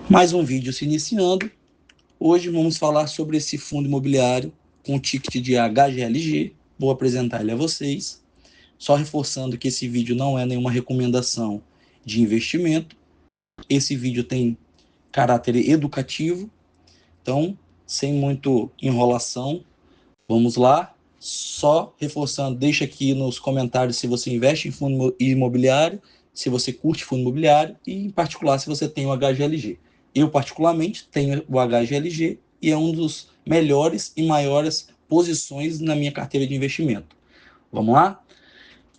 Mais um vídeo se iniciando. Hoje vamos falar sobre esse fundo imobiliário com o ticket de HGLG. Vou apresentar ele a vocês. Só reforçando que esse vídeo não é nenhuma recomendação de investimento. Esse vídeo tem caráter educativo. Então, sem muito enrolação, vamos lá. Só reforçando, deixa aqui nos comentários se você investe em fundo imobiliário, se você curte fundo imobiliário e, em particular, se você tem o HGLG. Eu, particularmente, tenho o HGLG e é um dos melhores e maiores posições na minha carteira de investimento. Vamos lá?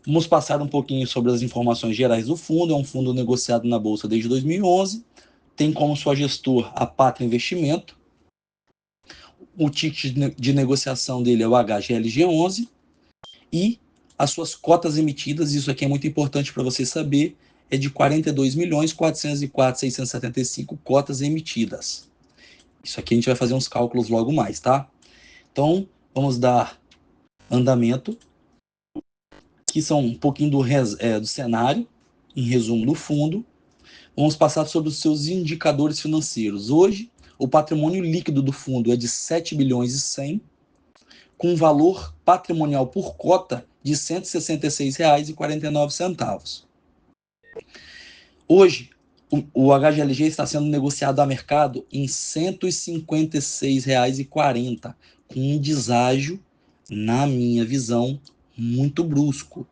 Vamos passar um pouquinho sobre as informações gerais do fundo. É um fundo negociado na Bolsa desde 2011. Tem como sua gestor a Pátria Investimento. O ticket de negociação dele é o HGLG11 e as suas cotas emitidas, isso aqui é muito importante para você saber, é de 42.404.675 cotas emitidas. Isso aqui a gente vai fazer uns cálculos logo mais, tá? Então, vamos dar andamento, que são um pouquinho do cenário, em resumo do fundo. Vamos passar sobre os seus indicadores financeiros. Hoje, o patrimônio líquido do fundo é de 7 bilhões e 100, com valor patrimonial por cota de R$ 166,49. Hoje, o HGLG está sendo negociado a mercado em R$ 156,40, com um deságio, na minha visão, muito brusco,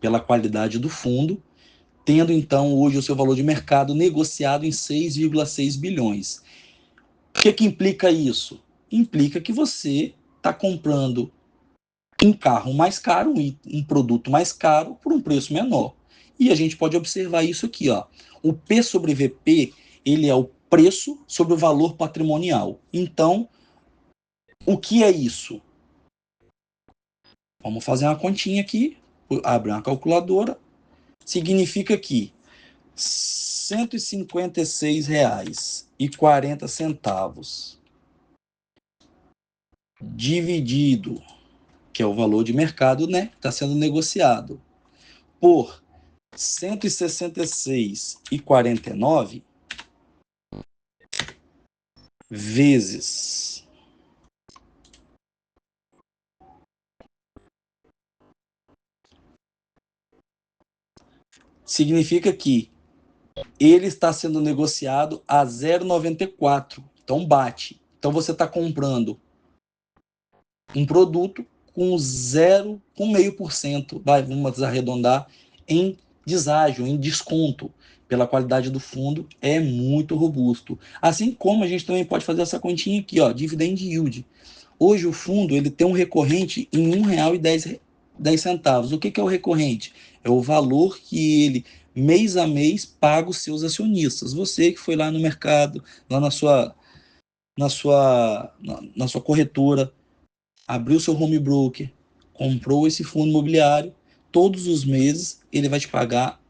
pela qualidade do fundo, tendo então hoje o seu valor de mercado negociado em 6,6 bilhões. O que implica isso? Implica que você está comprando um carro mais caro, um produto mais caro, por um preço menor. E a gente pode observar isso aqui, ó. O P sobre VP, ele é o preço sobre o valor patrimonial. Então, o que é isso? Vamos fazer uma continha aqui, abre uma calculadora, significa que R$ 156,40 dividido, que é o valor de mercado, né, está sendo negociado, por 166,49 vezes significa que ele está sendo negociado a 0,94. Então bate. Então você está comprando um produto com 0,5%, vamos arredondar, em deságio, em desconto. Pela qualidade do fundo, é muito robusto. Assim como a gente também pode fazer essa continha aqui, ó, dividend yield. Hoje o fundo ele tem um recorrente em R$ 1,10. O que é o recorrente? É o valor que ele, mês a mês, paga os seus acionistas. Você que foi lá no mercado, lá na sua corretora, abriu seu home broker, comprou esse fundo imobiliário, todos os meses ele vai te pagar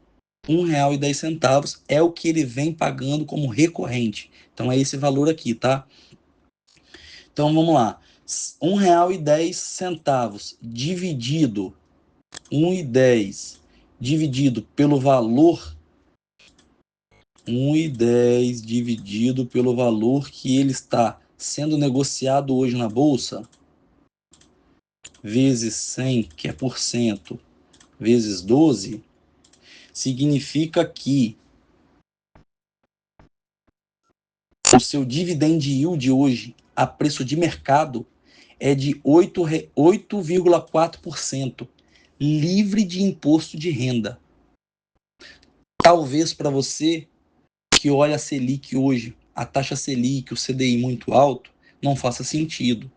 R$ 1,10, é o que ele vem pagando como recorrente. Então é esse valor aqui, tá? Então vamos lá. R$ 1,10 dividido R$ 1,10 dividido pelo valor R$ 1,10 dividido pelo valor que ele está sendo negociado hoje na bolsa, vezes 100, que é por cento, vezes 12, significa que o seu dividend yield hoje, a preço de mercado, é de 8,4%, livre de imposto de renda. Talvez para você que olha a Selic hoje, a taxa Selic, o CDI muito alto, não faça sentido.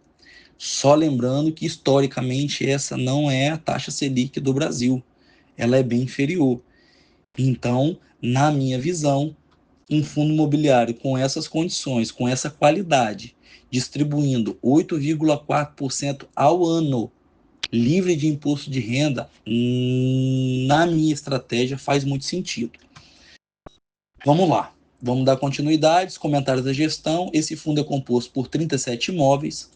Só lembrando que, historicamente, essa não é a taxa Selic do Brasil. Ela é bem inferior. Então, na minha visão, um fundo imobiliário com essas condições, com essa qualidade, distribuindo 8,4% ao ano, livre de imposto de renda, na minha estratégia faz muito sentido. Vamos lá. Vamos dar continuidade, os comentários da gestão. Esse fundo é composto por 37 imóveis,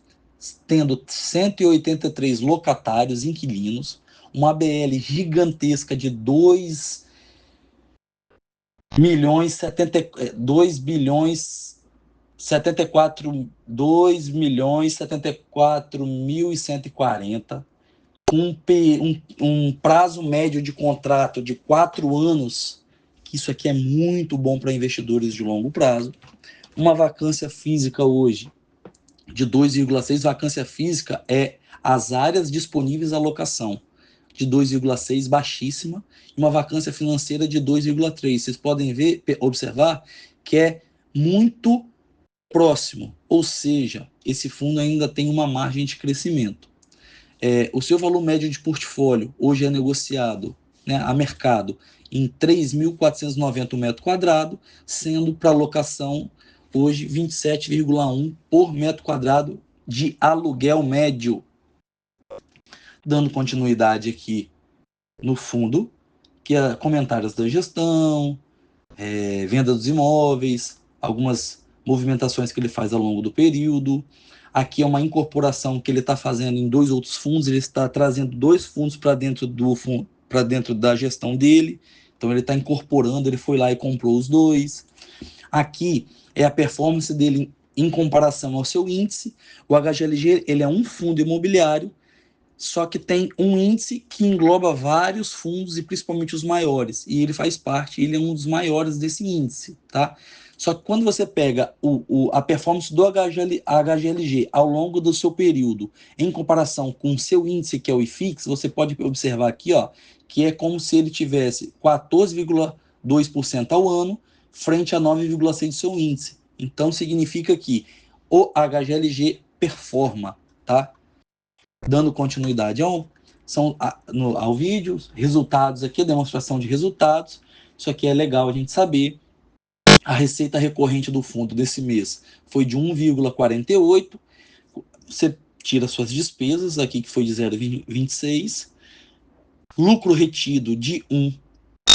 tendo 183 locatários, inquilinos, uma ABL gigantesca de milhões 70, 2 bilhões 74, 2 milhões 74.140, um prazo médio de contrato de 4 anos, que isso aqui é muito bom para investidores de longo prazo. Uma vacância física hoje de 2,6, vacância física é as áreas disponíveis à locação, de 2,6, baixíssima, e uma vacância financeira de 2,3. Vocês podem ver, observar que é muito próximo, ou seja, esse fundo ainda tem uma margem de crescimento. O seu valor médio de portfólio hoje é negociado, né, a mercado em 3.490 metro quadrado, sendo para locação hoje 27,1 por metro quadrado de aluguel médio. Dando continuidade aqui no fundo, que é comentários da gestão, venda dos imóveis, algumas movimentações que ele faz ao longo do período. Aqui é uma incorporação que ele está fazendo em 2 outros fundos, ele está trazendo 2 fundos para dentro do fundo, para dentro da gestão dele. Então ele está incorporando, ele foi lá e comprou os 2. Aqui é a performance dele em comparação ao seu índice. O HGLG ele é um fundo imobiliário, só que tem um índice que engloba vários fundos e principalmente os maiores, e ele faz parte, ele é um dos maiores desse índice, tá? Só que quando você pega a performance do HGLG ao longo do seu período, em comparação com o seu índice, que é o IFIX, você pode observar aqui, ó, que é como se ele tivesse 14,2% ao ano, frente a 9,6% do seu índice. Então, significa que o HGLG performa, tá? Dando continuidade ao vídeo, resultados aqui, demonstração de resultados. Isso aqui é legal a gente saber. A receita recorrente do fundo desse mês foi de 1,48. Você tira suas despesas aqui, que foi de 0,26. Lucro retido de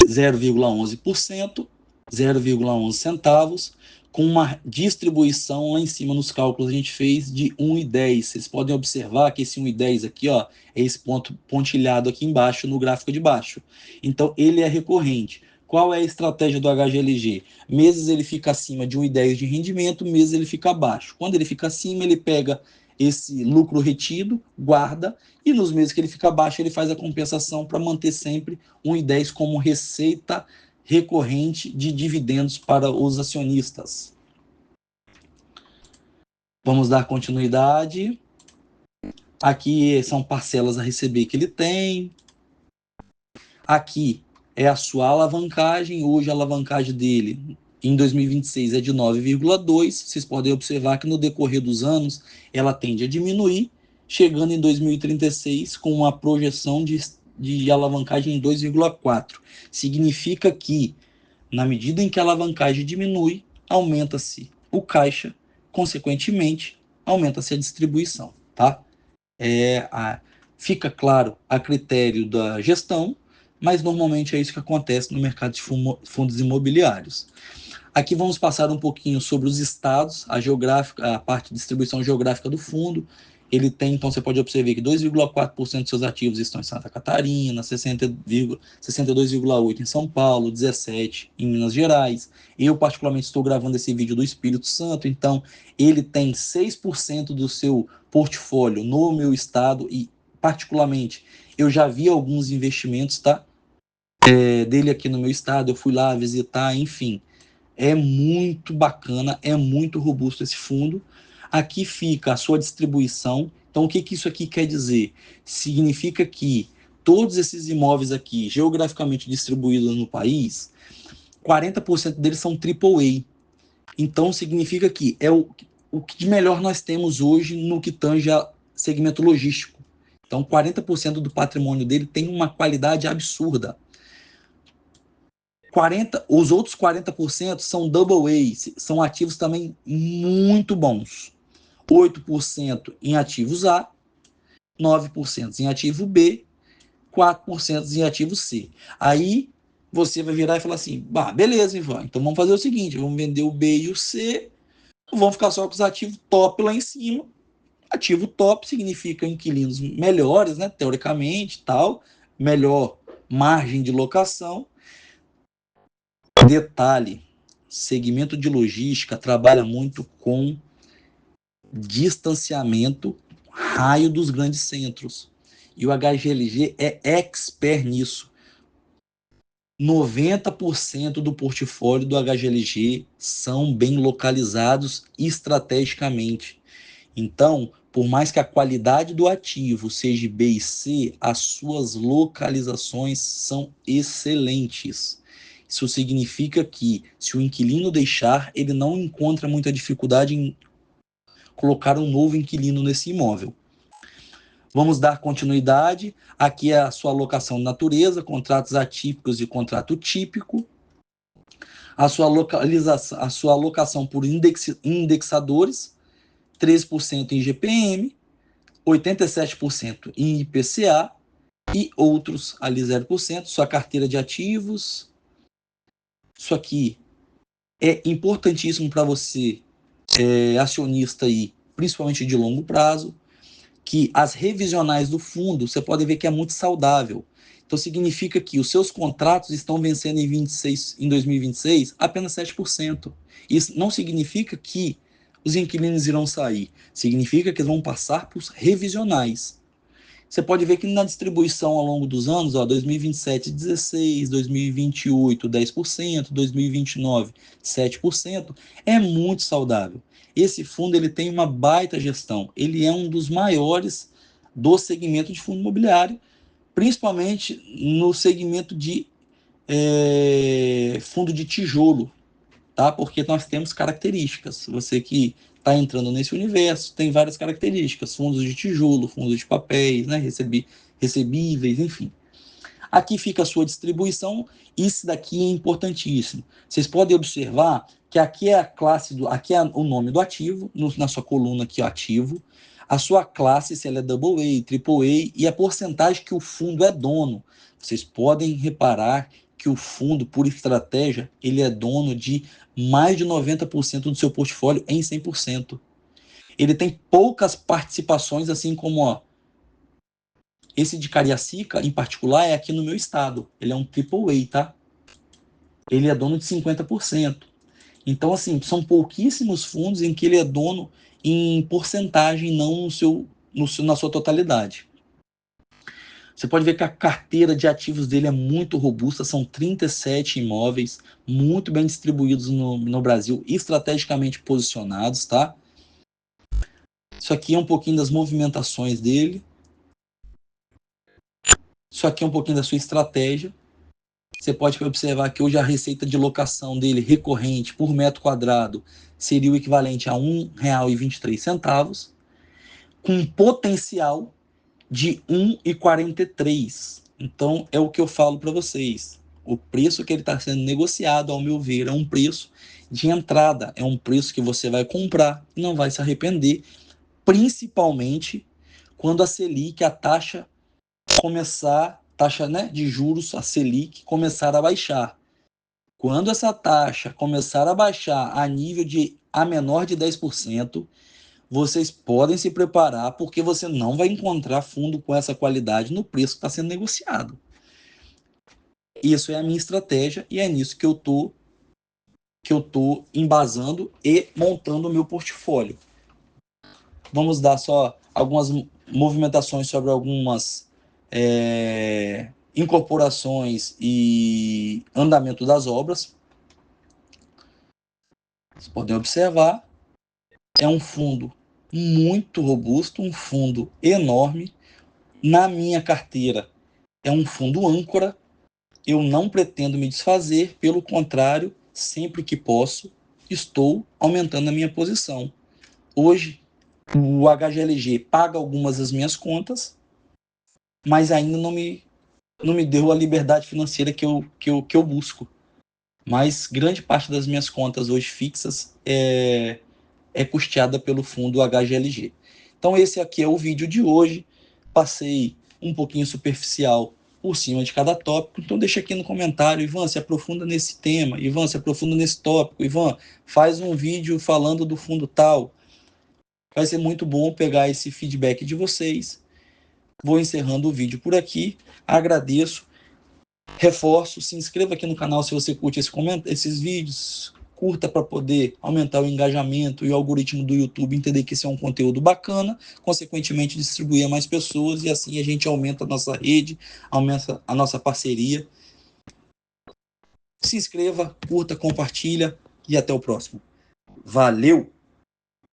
0,11%, 0,11 centavos, com uma distribuição lá em cima nos cálculos a gente fez de 1,10. Vocês podem observar que esse 1,10 aqui, ó, é esse ponto pontilhado aqui embaixo no gráfico de baixo. Então ele é recorrente. Qual é a estratégia do HGLG? Meses ele fica acima de 1,10 de rendimento, meses ele fica abaixo. Quando ele fica acima, ele pega esse lucro retido, guarda, e nos meses que ele fica abaixo, ele faz a compensação para manter sempre 1,10 como receita recorrente de dividendos para os acionistas. Vamos dar continuidade. Aqui são parcelas a receber que ele tem. Aqui é a sua alavancagem. Hoje a alavancagem dele em 2026 é de 9,2. Vocês podem observar que no decorrer dos anos ela tende a diminuir, chegando em 2036 com uma projeção de alavancagem em 2,4. Significa que, na medida em que a alavancagem diminui, aumenta-se o caixa, consequentemente, aumenta-se a distribuição, tá? Fica claro a critério da gestão, mas normalmente é isso que acontece no mercado de fundos imobiliários. Aqui vamos passar um pouquinho sobre os estados, a parte de distribuição geográfica do fundo. Ele tem, então você pode observar que 2,4% de seus ativos estão em Santa Catarina, 62,8% em São Paulo, 17% em Minas Gerais. Eu particularmente estou gravando esse vídeo do Espírito Santo, então ele tem 6% do seu portfólio no meu estado e particularmente eu já vi alguns investimentos, tá? Dele aqui no meu estado, eu fui lá visitar, enfim. É muito bacana, é muito robusto esse fundo. Aqui fica a sua distribuição. Então, o que isso aqui quer dizer? Significa que todos esses imóveis aqui, geograficamente distribuídos no país, 40% deles são AAA. Então, significa que é o que de melhor nós temos hoje no que tange a segmento logístico. Então, 40% do patrimônio dele tem uma qualidade absurda. Os outros 40% são double A, são ativos também muito bons. 8% em ativos A, 9% em ativo B, 4% em ativo C. Aí você vai virar e falar assim, beleza, Ivan, então vamos fazer o seguinte, vamos vender o B e o C, vamos ficar só com os ativos top lá em cima. Ativo top significa inquilinos melhores, né, teoricamente, tal, melhor margem de locação. Detalhe, segmento de logística trabalha muito com distanciamento, raio dos grandes centros. E o HGLG é expert nisso. 90% do portfólio do HGLG são bem localizados estrategicamente. Então, por mais que a qualidade do ativo seja B e C, as suas localizações são excelentes. Isso significa que, se o inquilino deixar, ele não encontra muita dificuldade em colocar um novo inquilino nesse imóvel. Vamos dar continuidade. Aqui é a sua alocação de natureza, contratos atípicos e contrato típico. A sua localização, a sua alocação por indexadores, 13% em GPM, 87% em IPCA e outros ali 0%. Sua carteira de ativos. Isso aqui é importantíssimo para você, acionista aí, principalmente de longo prazo, que as revisionais do fundo, você pode ver que é muito saudável. Então, significa que os seus contratos estão vencendo em 2026 apenas 7%. Isso não significa que os inquilinos irão sair. Significa que eles vão passar por revisionais. Você pode ver que na distribuição ao longo dos anos, 2027, 16%, 2028, 10%, 2029, 7%, é muito saudável. Esse fundo ele tem uma baita gestão. Ele é um dos maiores do segmento de fundo imobiliário, principalmente no segmento de fundo de tijolo, tá? Porque nós temos características. Você que está entrando nesse universo tem várias características: fundos de tijolo, fundos de papéis, né? Recebíveis, enfim. Aqui fica a sua distribuição. Isso daqui é importantíssimo. Vocês podem observar que aqui é a classe aqui é o nome do ativo, na sua coluna aqui, ó, ativo. A sua classe, se ela é AA, AAA, e a porcentagem que o fundo é dono. Vocês podem reparar que o fundo, por estratégia, ele é dono de mais de 90% do seu portfólio em 100%. Ele tem poucas participações, assim como esse de Cariacica, em particular, é aqui no meu estado. Ele é um AAA, tá? Ele é dono de 50%. Então, assim, são pouquíssimos fundos em que ele é dono em porcentagem, não na sua totalidade. Você pode ver que a carteira de ativos dele é muito robusta, são 37 imóveis, muito bem distribuídos no Brasil, estrategicamente posicionados, tá? Isso aqui é um pouquinho das movimentações dele. Isso aqui é um pouquinho da sua estratégia. Você pode observar que hoje a receita de locação dele recorrente por metro quadrado seria o equivalente a R$ 1,23, com potencial de 1,43. Então, é o que eu falo para vocês. O preço que ele está sendo negociado, ao meu ver, é um preço de entrada. É um preço que você vai comprar e não vai se arrepender, principalmente quando a Selic, a taxa de juros, a Selic, começar a baixar. Quando essa taxa começar a baixar a nível de a menor de 10%, vocês podem se preparar, porque você não vai encontrar fundo com essa qualidade no preço que está sendo negociado. Isso é a minha estratégia e é nisso que eu tô embasando e montando o meu portfólio. Vamos dar só algumas movimentações sobre algumas incorporações e andamento das obras. Vocês podem observar, é um fundo muito robusto, um fundo enorme. Na minha carteira é um fundo âncora. Eu não pretendo me desfazer, pelo contrário, sempre que posso, estou aumentando a minha posição. Hoje, o HGLG paga algumas das minhas contas, mas ainda não me deu a liberdade financeira que eu busco. Mas grande parte das minhas contas hoje fixas é custeada pelo fundo HGLG. Então esse aqui é o vídeo de hoje. Passei um pouquinho superficial por cima de cada tópico. Então deixa aqui no comentário: Ivan, se aprofunda nesse tema. Ivan, se aprofunda nesse tópico. Ivan, faz um vídeo falando do fundo tal. Vai ser muito bom pegar esse feedback de vocês. Vou encerrando o vídeo por aqui. Agradeço. Reforço, se inscreva aqui no canal se você curte esses vídeos, curta para poder aumentar o engajamento e o algoritmo do YouTube entender que esse é um conteúdo bacana, consequentemente distribuir a mais pessoas, e assim a gente aumenta a nossa rede, aumenta a nossa parceria. Se inscreva, curta, compartilha e até o próximo. Valeu!